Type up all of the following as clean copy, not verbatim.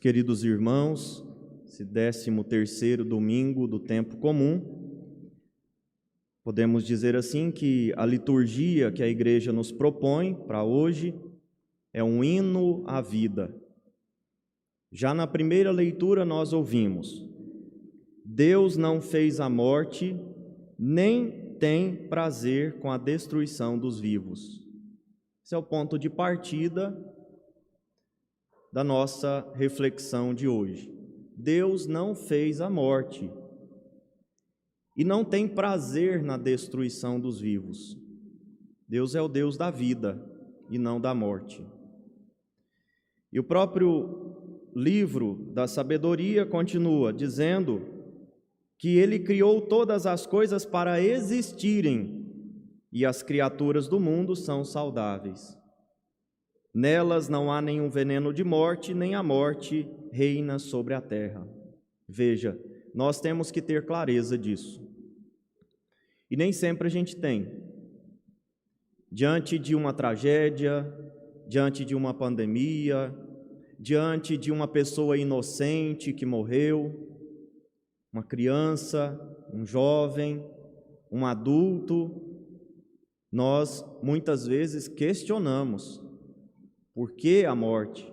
Meus queridos irmãos, esse 13º domingo do tempo comum, podemos dizer assim que a liturgia que a igreja nos propõe para hoje é um hino à vida. Já na primeira leitura nós ouvimos: Deus não fez a morte, nem tem prazer com a destruição dos vivos. Esse é o ponto de partida da nossa reflexão de hoje. Deus não fez a morte e não tem prazer na destruição dos vivos. Deus é o Deus da vida e não da morte. E o próprio livro da sabedoria continua dizendo que Ele criou todas as coisas para existirem e as criaturas do mundo são saudáveis. Nelas não há nenhum veneno de morte, nem a morte reina sobre a terra. Veja, nós temos que ter clareza disso. E nem sempre a gente tem. Diante de uma tragédia, diante de uma pandemia, diante de uma pessoa inocente que morreu, uma criança, um jovem, um adulto, nós muitas vezes questionamos: por que a morte?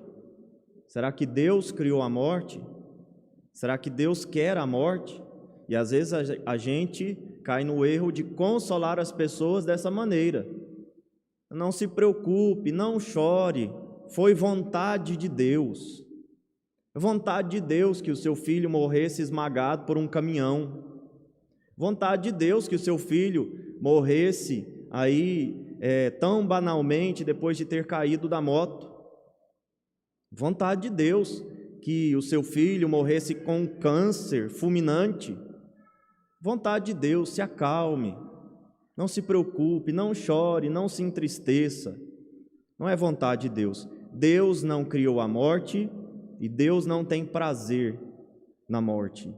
Será que Deus criou a morte? Será que Deus quer a morte? E às vezes a gente cai no erro de consolar as pessoas dessa maneira. Não se preocupe, não chore, foi vontade de Deus. Vontade de Deus que o seu filho morresse esmagado por um caminhão. Vontade de Deus que o seu filho morresse aí tão banalmente depois de ter caído da moto. Vontade de Deus que o seu filho morresse com um câncer fulminante. Vontade de Deus, se acalme, não se preocupe, não chore, não se entristeça. Não é vontade de Deus. Deus não criou a morte e Deus não tem prazer na morte.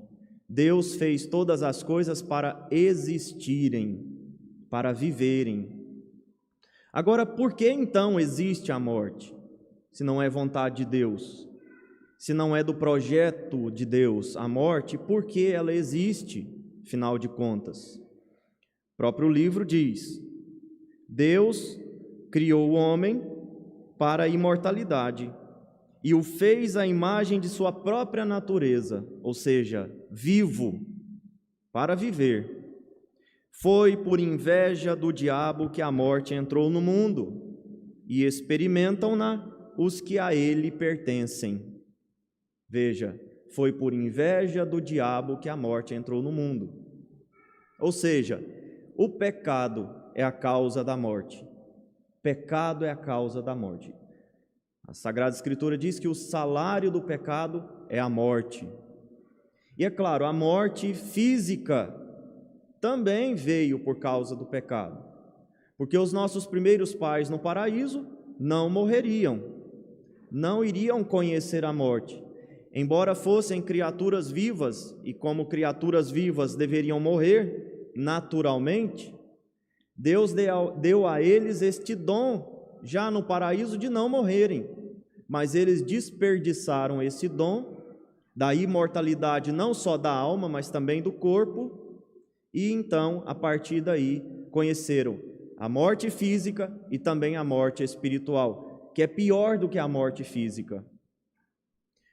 Deus fez todas as coisas para existirem, para viverem. Agora, por que então existe a morte? Se não é vontade de Deus, se não é do projeto de Deus a morte, por que ela existe, afinal de contas? O próprio livro diz: Deus criou o homem para a imortalidade e o fez à imagem de sua própria natureza, ou seja, vivo, para viver. Foi por inveja do diabo que a morte entrou no mundo, e experimentam-na os que a ele pertencem. Veja, foi por inveja do diabo que a morte entrou no mundo. Ou seja, o pecado é a causa da morte. Pecado é a causa da morte. A Sagrada Escritura diz que o salário do pecado é a morte. E é claro, a morte física também veio por causa do pecado, porque os nossos primeiros pais no paraíso não morreriam, não iriam conhecer a morte, embora fossem criaturas vivas, e como criaturas vivas deveriam morrer naturalmente. Deus deu a eles este dom já no paraíso de não morrerem, mas eles desperdiçaram esse dom da imortalidade não só da alma, mas também do corpo. E então, a partir daí, conheceram a morte física e também a morte espiritual, que é pior do que a morte física.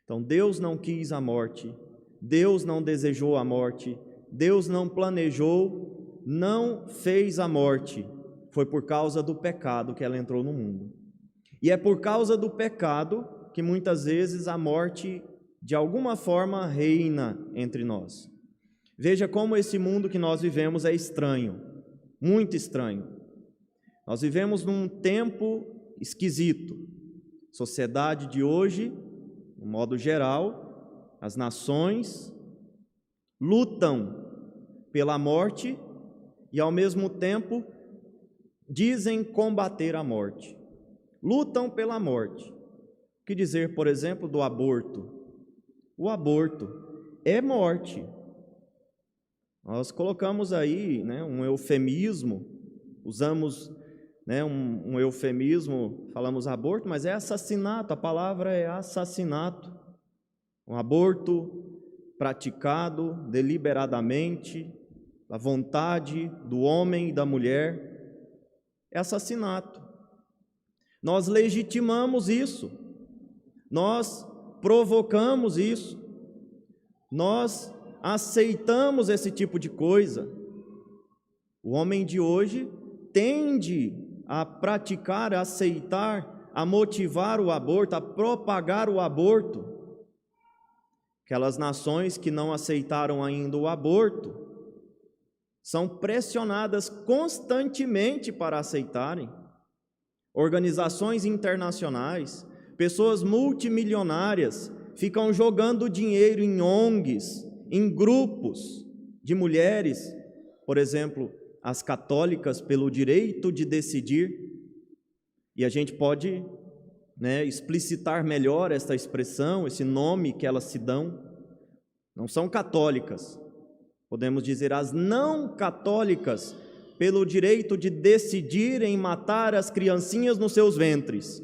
Então, Deus não quis a morte, Deus não desejou a morte, Deus não planejou, não fez a morte. Foi por causa do pecado que ela entrou no mundo. E é por causa do pecado que muitas vezes a morte, de alguma forma, reina entre nós. Veja como esse mundo que nós vivemos é estranho, muito estranho. Nós vivemos num tempo esquisito. Sociedade de hoje, no modo geral, as nações lutam pela morte e ao mesmo tempo dizem combater a morte. Lutam pela morte. O que dizer, por exemplo, do aborto? O aborto é morte. Nós colocamos aí um eufemismo, usamos um eufemismo, falamos aborto, mas é assassinato, a palavra é assassinato. Um aborto praticado deliberadamente, à vontade do homem e da mulher, é assassinato. Nós legitimamos isso, nós provocamos isso, nós aceitamos esse tipo de coisa. O homem de hoje tende a praticar, a aceitar, a motivar o aborto, a propagar o aborto. Aquelas nações que não aceitaram ainda o aborto são pressionadas constantemente para aceitarem. Organizações internacionais, pessoas multimilionárias ficam jogando dinheiro em ONGs, em grupos de mulheres, por exemplo, as católicas pelo direito de decidir. E a gente pode explicitar melhor esta expressão, esse nome que elas se dão. Não são católicas, podemos dizer as não católicas, pelo direito de decidir em matar as criancinhas nos seus ventres.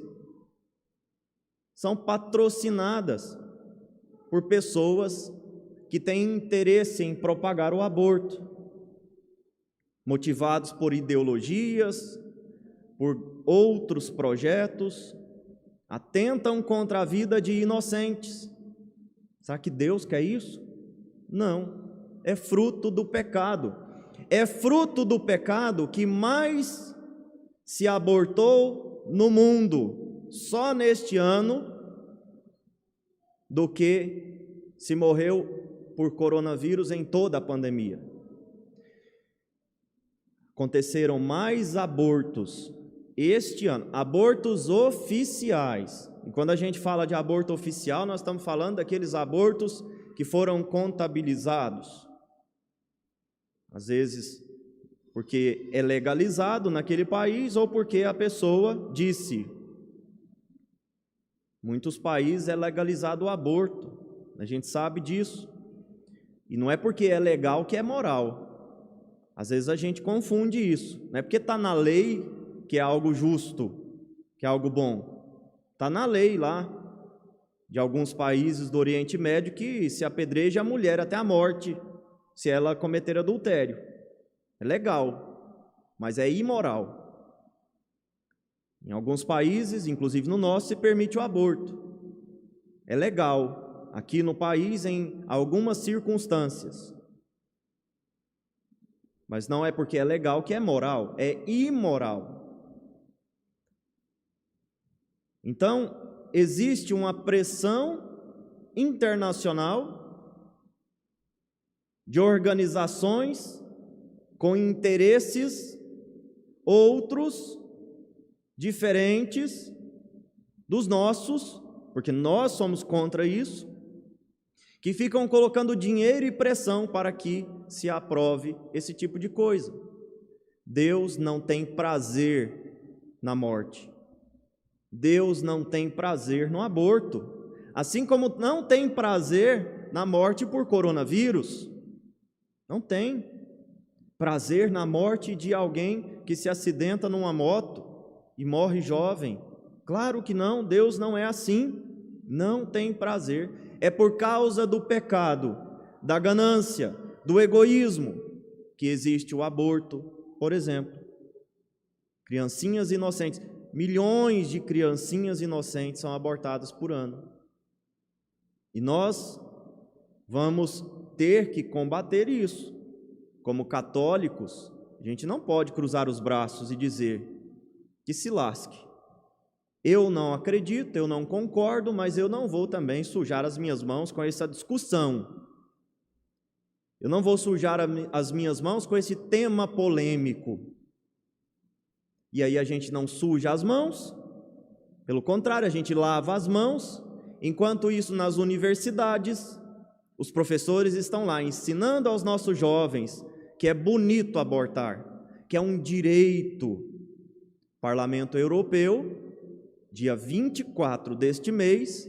São patrocinadas por pessoas que têm interesse em propagar o aborto, motivados por ideologias, por outros projetos, atentam contra a vida de inocentes. Será que Deus quer isso? Não, é fruto do pecado. É fruto do pecado que mais se abortou no mundo, só neste ano, do que se morreu por coronavírus em toda a pandemia. Aconteceram mais abortos este ano, abortos oficiais. E quando a gente fala de aborto oficial, nós estamos falando daqueles abortos que foram contabilizados. Às vezes porque é legalizado naquele país ou porque a pessoa disse. Muitos países é legalizado o aborto, a gente sabe disso. E não é porque é legal que é moral. Às vezes a gente confunde isso. Não é porque está na lei que é algo justo, que é algo bom. Está na lei lá, de alguns países do Oriente Médio, que se apedreja a mulher até a morte, se ela cometer adultério. É legal, mas é imoral. Em alguns países, inclusive no nosso, se permite o aborto. É legal, aqui no país, em algumas circunstâncias. Mas não é porque é legal que é moral, é imoral. Então, existe uma pressão internacional de organizações com interesses outros, diferentes dos nossos, porque nós somos contra isso, que ficam colocando dinheiro e pressão para que se aprove esse tipo de coisa. Deus não tem prazer na morte. Deus não tem prazer no aborto, assim como não tem prazer na morte por coronavírus. Não tem prazer na morte de alguém que se acidenta numa moto e morre jovem. Claro que não, Deus não é assim, não tem prazer. É por causa do pecado, da ganância, do egoísmo, que existe o aborto, por exemplo. Criancinhas inocentes, milhões de criancinhas inocentes são abortadas por ano. E nós vamos ter que combater isso. Como católicos, a gente não pode cruzar os braços e dizer que se lasque. Eu não acredito, eu não concordo, mas eu não vou também sujar as minhas mãos com essa discussão. Eu não vou sujar as minhas mãos com esse tema polêmico. E aí a gente não suja as mãos, pelo contrário, a gente lava as mãos. Enquanto isso, nas universidades, os professores estão lá ensinando aos nossos jovens que é bonito abortar, que é um direito. O Parlamento Europeu, dia 24 deste mês,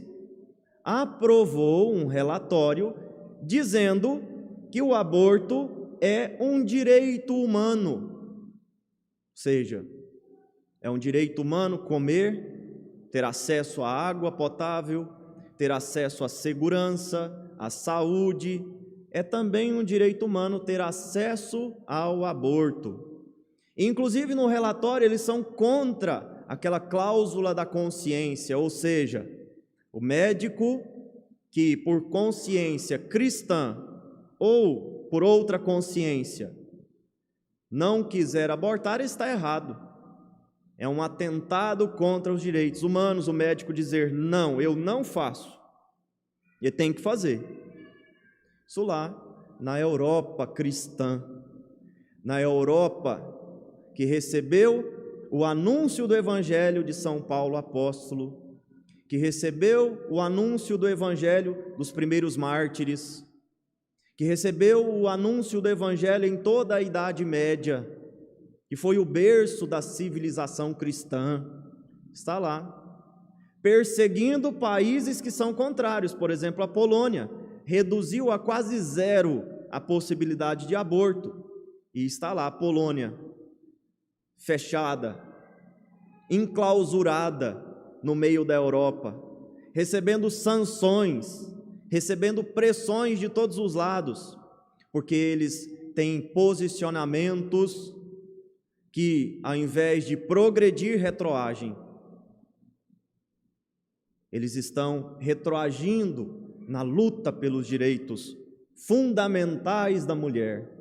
aprovou um relatório dizendo que o aborto é um direito humano. Ou seja, é um direito humano comer, ter acesso à água potável, ter acesso à segurança, à saúde. É também um direito humano ter acesso ao aborto. Inclusive, no relatório, eles são contra aquela cláusula da consciência, ou seja, o médico que, por consciência cristã ou por outra consciência, não quiser abortar, está errado. É um atentado contra os direitos humanos o médico dizer: não, eu não faço. Ele tem que fazer. Isso lá na Europa cristã, na Europa que recebeu o anúncio do Evangelho de São Paulo apóstolo, que recebeu o anúncio do Evangelho dos primeiros mártires, que recebeu o anúncio do Evangelho em toda a Idade Média, que foi o berço da civilização cristã, está lá, perseguindo países que são contrários. Por exemplo, a Polônia reduziu a quase zero a possibilidade de aborto, e está lá a Polônia, fechada, enclausurada no meio da Europa, recebendo sanções, recebendo pressões de todos os lados, porque eles têm posicionamentos que, ao invés de progredir, retroagem. Eles estão retroagindo na luta pelos direitos fundamentais da mulher.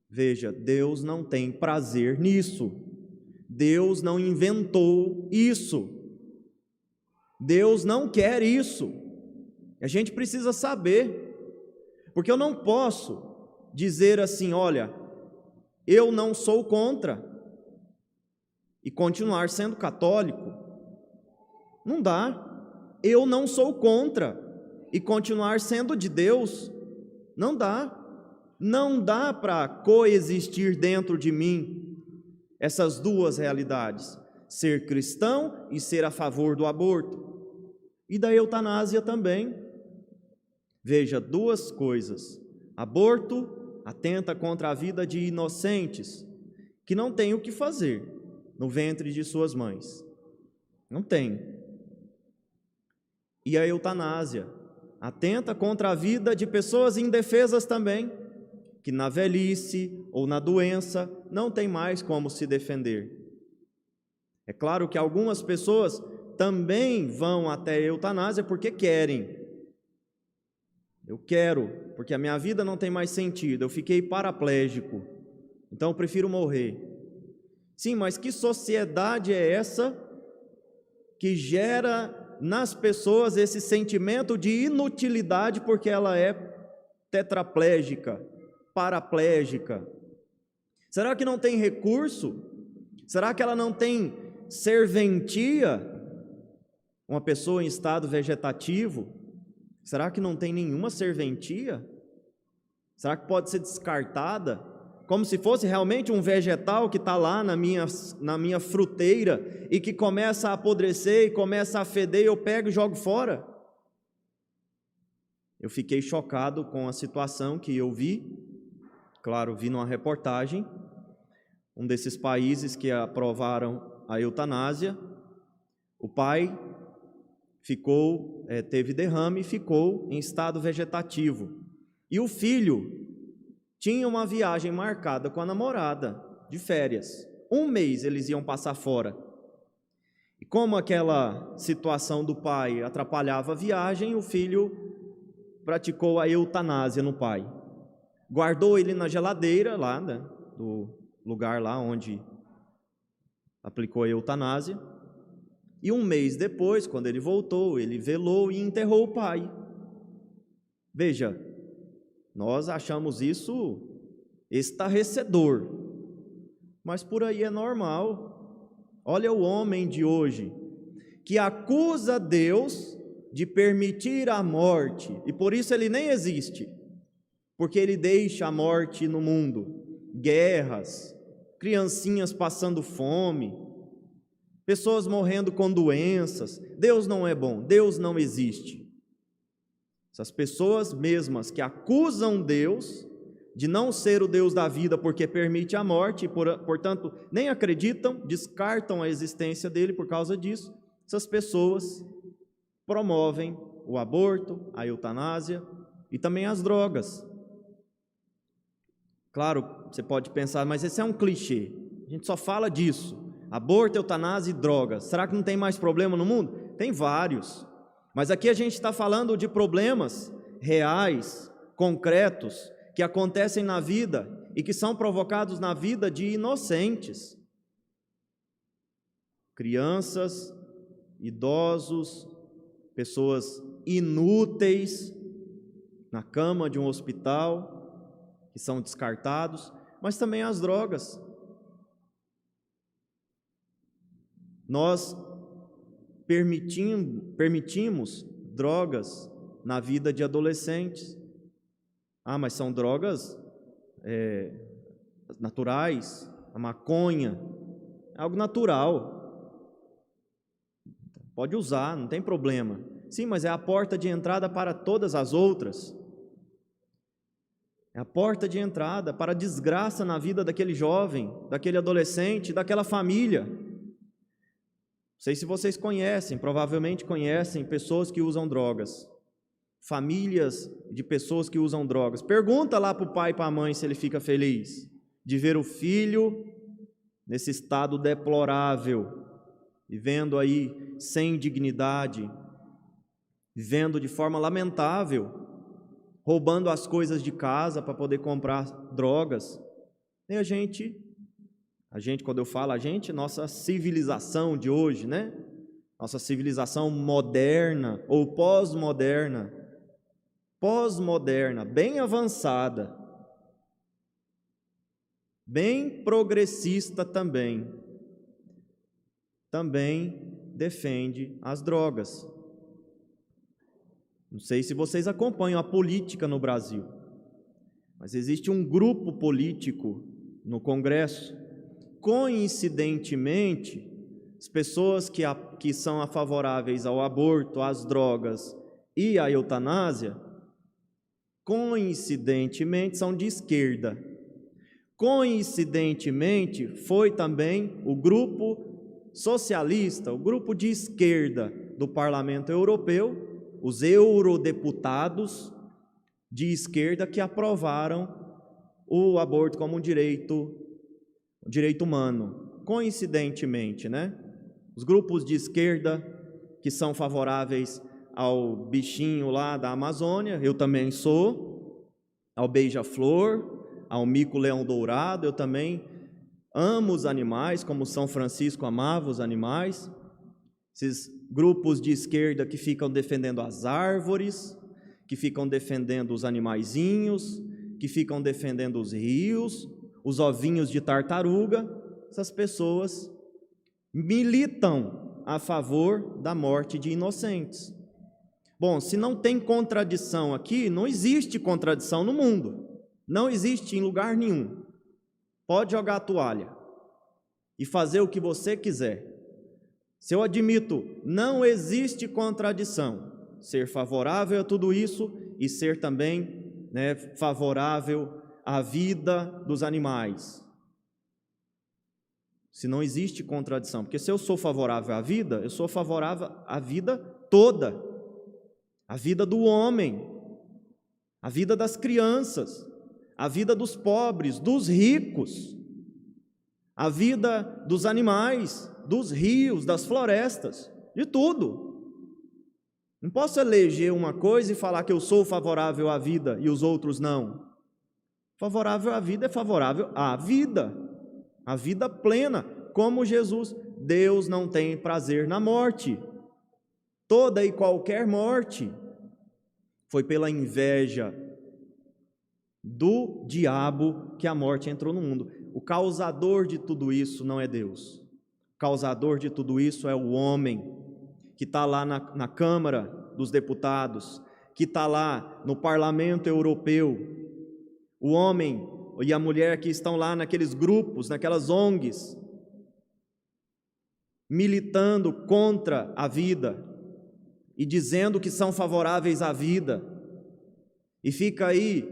Veja, Deus não tem prazer nisso. Deus não inventou isso. Deus não quer isso. A gente precisa saber, porque eu não posso dizer assim: olha, eu não sou contra, e continuar sendo católico. Não dá. Eu não sou contra e continuar sendo de Deus. Não dá. Não dá para coexistir dentro de mim essas duas realidades: ser cristão e ser a favor do aborto. E da eutanásia também. Veja, duas coisas: aborto atenta contra a vida de inocentes que não têm o que fazer no ventre de suas mães. Não tem. E a eutanásia atenta contra a vida de pessoas indefesas também, que na velhice ou na doença não tem mais como se defender. É claro que algumas pessoas também vão até a eutanásia porque querem. Eu quero, porque a minha vida não tem mais sentido, eu fiquei paraplégico, então eu prefiro morrer. Sim, mas que sociedade é essa que gera nas pessoas esse sentimento de inutilidade porque ela é tetraplégica, paraplégica? Será que não tem recurso? Será que ela não tem serventia? Uma pessoa em estado vegetativo, será que não tem nenhuma serventia? Será que pode ser descartada? Como se fosse realmente um vegetal que está lá na minha fruteira e que começa a apodrecer e começa a feder e eu pego e jogo fora? Eu fiquei chocado com a situação que eu vi. Claro, vi numa reportagem, um desses países que aprovaram a eutanásia. O pai teve derrame e ficou em estado vegetativo. E o filho tinha uma viagem marcada com a namorada, de férias. 1 mês eles iam passar fora. E como aquela situação do pai atrapalhava a viagem, o filho praticou a eutanásia no pai. Guardou ele na geladeira, lá, né, do lugar lá onde aplicou a eutanásia. E 1 mês depois, quando ele voltou, ele velou e enterrou o pai. Veja, nós achamos isso estarrecedor, mas por aí é normal. Olha o homem de hoje, que acusa Deus de permitir a morte, e por isso ele nem existe, porque ele deixa a morte no mundo, guerras, criancinhas passando fome, pessoas morrendo com doenças. Deus não é bom, Deus não existe. Essas pessoas mesmas que acusam Deus de não ser o Deus da vida porque permite a morte e, portanto, nem acreditam, descartam a existência dele por causa disso, essas pessoas promovem o aborto, a eutanásia e também as drogas. Claro, você pode pensar, mas esse é um clichê, a gente só fala disso, aborto, eutanásia e drogas. Será que não tem mais problema no mundo? Tem vários, mas aqui a gente está falando de problemas reais, concretos, que acontecem na vida e que são provocados na vida de inocentes. Crianças, idosos, pessoas inúteis na cama de um hospital, que são descartados, mas também as drogas. Nós permitimos drogas na vida de adolescentes. Mas são drogas naturais, a maconha, é algo natural. Pode usar, não tem problema. Sim, mas é a porta de entrada para todas as outras. É a porta de entrada para a desgraça na vida daquele jovem, daquele adolescente, daquela família. Não sei se vocês conhecem, provavelmente conhecem pessoas que usam drogas. Famílias de pessoas que usam drogas. Pergunta lá para o pai e para a mãe se ele fica feliz de ver o filho nesse estado deplorável, vivendo aí sem dignidade, vivendo de forma lamentável, roubando as coisas de casa para poder comprar drogas. E a gente, quando eu falo a gente, nossa civilização de hoje, né? Nossa civilização moderna ou pós-moderna, bem avançada, bem progressista também defende as drogas. Não sei se vocês acompanham a política no Brasil, mas existe um grupo político no Congresso. Coincidentemente, as pessoas que são favoráveis ao aborto, às drogas e à eutanásia, coincidentemente são de esquerda. Coincidentemente, foi também o grupo socialista, o grupo de esquerda do Parlamento Europeu, os eurodeputados de esquerda que aprovaram o aborto como um direito humano. Coincidentemente, né? Os grupos de esquerda que são favoráveis ao bichinho lá da Amazônia, eu também sou, ao beija-flor, ao mico-leão dourado, eu também amo os animais, como São Francisco amava os animais. Esses grupos de esquerda que ficam defendendo as árvores, que ficam defendendo os animaizinhos, que ficam defendendo os rios, os ovinhos de tartaruga, essas pessoas militam a favor da morte de inocentes. Bom, se não tem contradição aqui, não existe contradição no mundo, não existe em lugar nenhum. Pode jogar a toalha e fazer o que você quiser. Se eu admito, não existe contradição, ser favorável a tudo isso e ser também, favorável à vida dos animais. Se não existe contradição, porque se eu sou favorável à vida, eu sou favorável à vida toda, a vida do homem, a vida das crianças, a vida dos pobres, dos ricos, a vida dos animais, dos rios, das florestas, de tudo. Não posso eleger uma coisa e falar que eu sou favorável à vida e os outros não. Favorável à vida é favorável à vida plena, como Jesus. Deus não tem prazer na morte. Toda e qualquer morte foi pela inveja do diabo que a morte entrou no mundo. O causador de tudo isso não é Deus. O causador de tudo isso é o homem que está lá na Câmara dos Deputados, que está lá no Parlamento Europeu, o homem e a mulher que estão lá naqueles grupos, naquelas ONGs, militando contra a vida e dizendo que são favoráveis à vida, e fica aí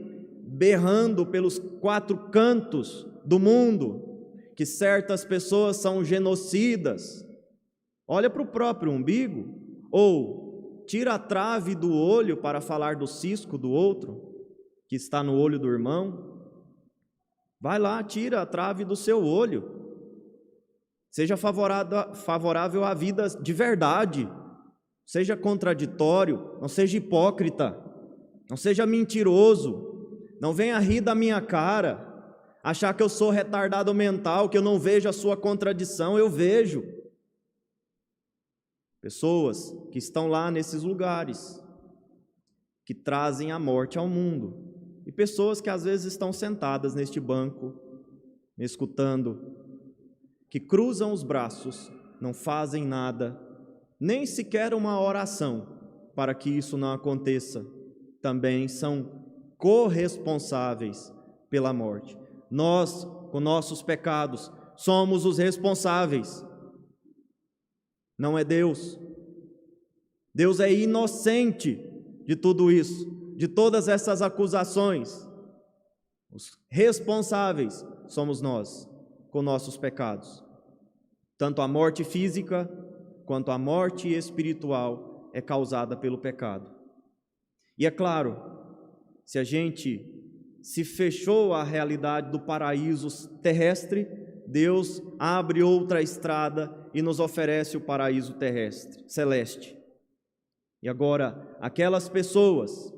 berrando pelos 4 cantos do mundo que certas pessoas são genocidas. Olha para o próprio umbigo, ou tira a trave do olho para falar do cisco do outro, que está no olho do irmão. Vai lá, tira a trave do seu olho. Seja favorável à vida de verdade. Seja contraditório, não seja hipócrita, não seja mentiroso. Não venha rir da minha cara, achar que eu sou retardado mental, que eu não vejo a sua contradição. Eu vejo. Pessoas que estão lá nesses lugares, que trazem a morte ao mundo. E pessoas que às vezes estão sentadas neste banco, me escutando, que cruzam os braços, não fazem nada, nem sequer uma oração para que isso não aconteça. Também são corresponsáveis pela morte. Nós, com nossos pecados, somos os responsáveis. Não é Deus. Deus é inocente de tudo isso, de todas essas acusações. Os responsáveis somos nós, com nossos pecados. Tanto a morte física quanto a morte espiritual é causada pelo pecado. E é claro, se a gente se fechou à realidade do paraíso terrestre, Deus abre outra estrada e nos oferece o paraíso terrestre, celeste. E agora, aquelas pessoas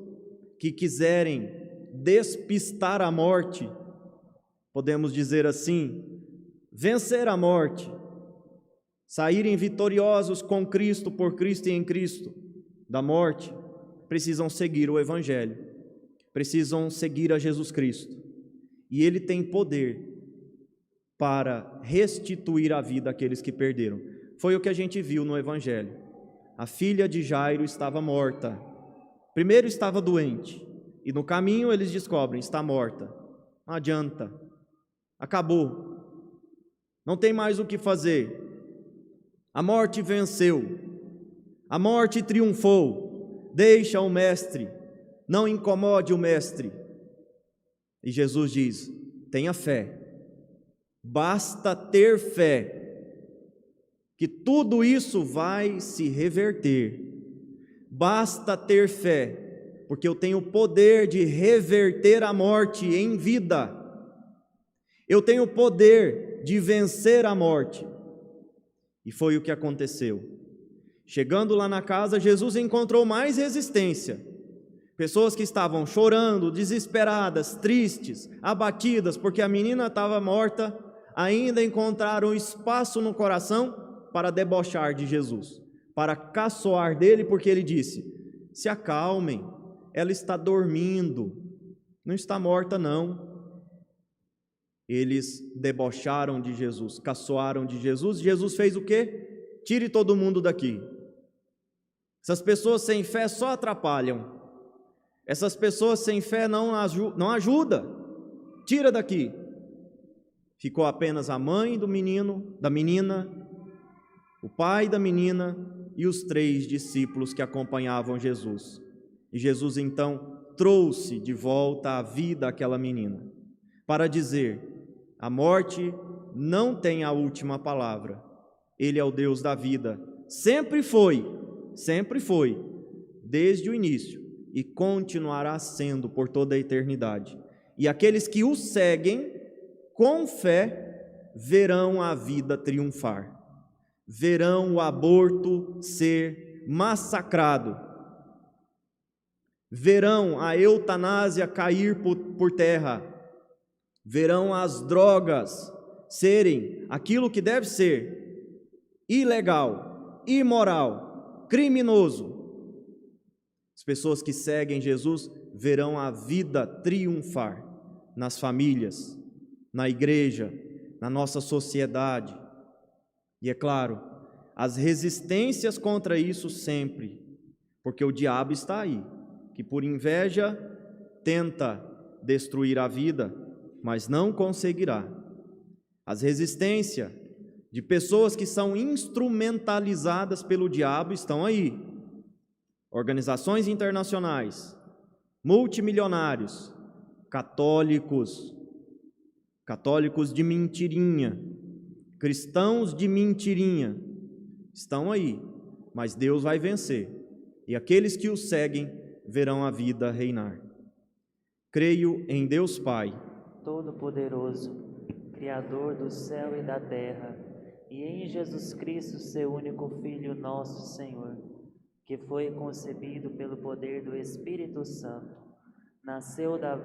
que quiserem despistar a morte, podemos dizer assim, vencer a morte, saírem vitoriosos com Cristo, por Cristo e em Cristo, da morte, precisam seguir o Evangelho, precisam seguir a Jesus Cristo. E Ele tem poder para restituir a vida àqueles que perderam. Foi o que a gente viu no Evangelho. A filha de Jairo estava morta. Primeiro estava doente, e no caminho eles descobrem, está morta. Não adianta, acabou, não tem mais o que fazer. A morte venceu, a morte triunfou. Deixa o mestre, não incomode o mestre. E Jesus diz, tenha fé, basta ter fé, que tudo isso vai se reverter. Basta ter fé, porque eu tenho o poder de reverter a morte em vida. Eu tenho o poder de vencer a morte. E foi o que aconteceu. Chegando lá na casa, Jesus encontrou mais resistência. Pessoas que estavam chorando, desesperadas, tristes, abatidas, porque a menina estava morta, ainda encontraram espaço no coração para debochar de Jesus, para caçoar dele, porque ele disse, se acalmem, ela está dormindo, não está morta não. Eles debocharam de Jesus, caçoaram de Jesus. Jesus fez o quê? Tire todo mundo daqui. Essas pessoas sem fé só atrapalham. Essas pessoas sem fé não ajudam. Tira daqui. Ficou apenas a mãe do menino, da menina, o pai da menina e os 3 discípulos que acompanhavam Jesus. E Jesus então trouxe de volta à vida aquela menina, para dizer, a morte não tem a última palavra. Ele é o Deus da vida. Sempre foi, desde o início, e continuará sendo por toda a eternidade. E aqueles que o seguem, com fé, verão a vida triunfar. Verão o aborto ser massacrado. Verão a eutanásia cair por terra. Verão as drogas serem aquilo que deve ser: ilegal, imoral, criminoso. As pessoas que seguem Jesus verão a vida triunfar nas famílias, na igreja, na nossa sociedade. E é claro, as resistências contra isso sempre, porque o diabo está aí, que por inveja tenta destruir a vida, mas não conseguirá. As resistências de pessoas que são instrumentalizadas pelo diabo estão aí. Organizações internacionais, multimilionários, católicos de mentirinha, cristãos de mentirinha, estão aí, mas Deus vai vencer. e aqueles que o seguem verão a vida reinar. Creio em Deus Pai, Todo-Poderoso, Criador do céu e da terra, e em Jesus Cristo, seu único Filho, nosso Senhor, que foi concebido pelo poder do Espírito Santo, nasceu da